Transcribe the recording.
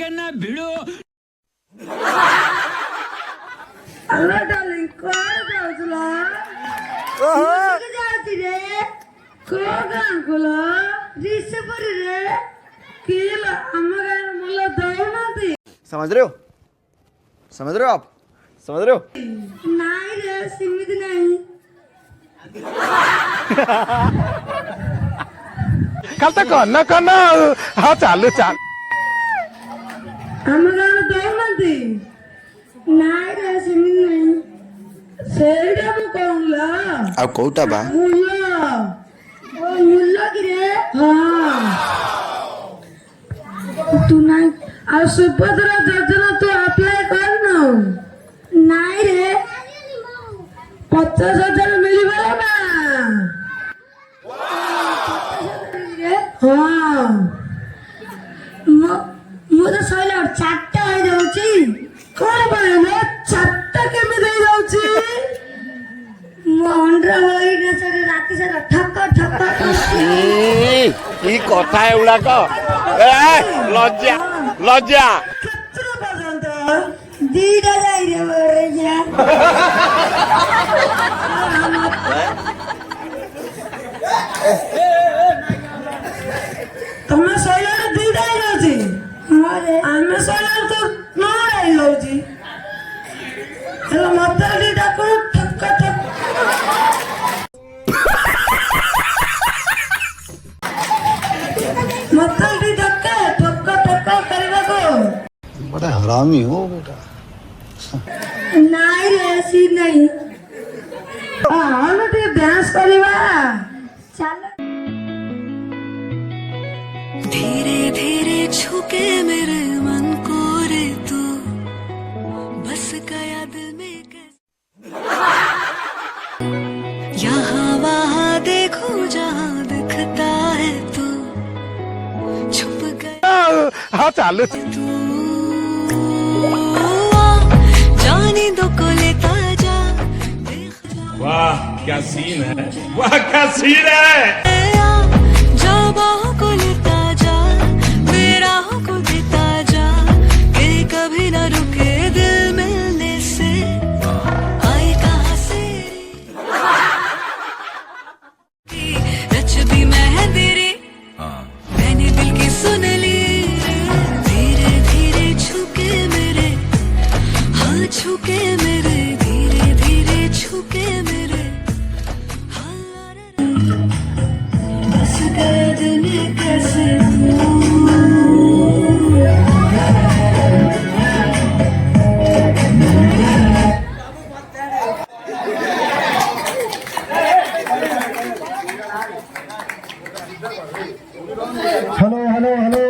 के ना भिड़ो। Hello darling, कौन जाउला? के जाती रे? को गान कोला? रिसे पर रे? केला अमगा मुला दौनाती। समझ रहे हो? समझ रहे हो आप? समझ रहे हो? नहीं रे, सीमित नहीं। कल तक करना हाँ चालू चाल अमगा दौनाती। नहीं रे, सीमित नहीं। सेड़ा को कहूँला। अब कोटा बा मुल्ला। ओ मुल्ला की रे? हाँ। तू नहीं आ सुभद्रा योजना तो अप्लाई कर ना। नहीं रे 50,000 मिलबा ना। हाँ मुझे सैला और चारटा हो जाउची। कौन बारे में चारटा केमे दे जाउची? मंडरा भाई ने सारे राती सारा ठक्का ठक्का ई कथा एउला को ए लज्जा लज्जा कितना पसंद है दीदा जाई रे बड़े जा। तुम्हें सैला ने दीदा ही जाउची। अरे हमें सैला तो ना आई जाउची। हेलो माता दीदा को ठक्का ठक्का मतलब भी धक्का ठक्का ठक्का करेगा को। बड़ा हरामी हो बेटा। नहीं रे ऐसी नहीं। हाँ ना तो डांस करेगा। चलो धीरे धीरे छुके मेरे मन को रे तू बस गया दिल में यहाँ वहाँ देखो जहाँ दिखता है तू छुप गया हाँ चालू तू जाने दो को लेता जा देख वाह क्या सीन है, वाह क्या सीन है। जा बाहों को लेता जा मेरा को देता जा कि कभी ना रुके दिल मिलने से आई कहाँ से रच दी मेहंदी रे मैंने दिल की सुन ली धीरे धीरे छुके मेरे हाँ छुके मेरे धीरे धीरे छुके मेरे बस गए दिन कैसे हेलो हेलो हेलो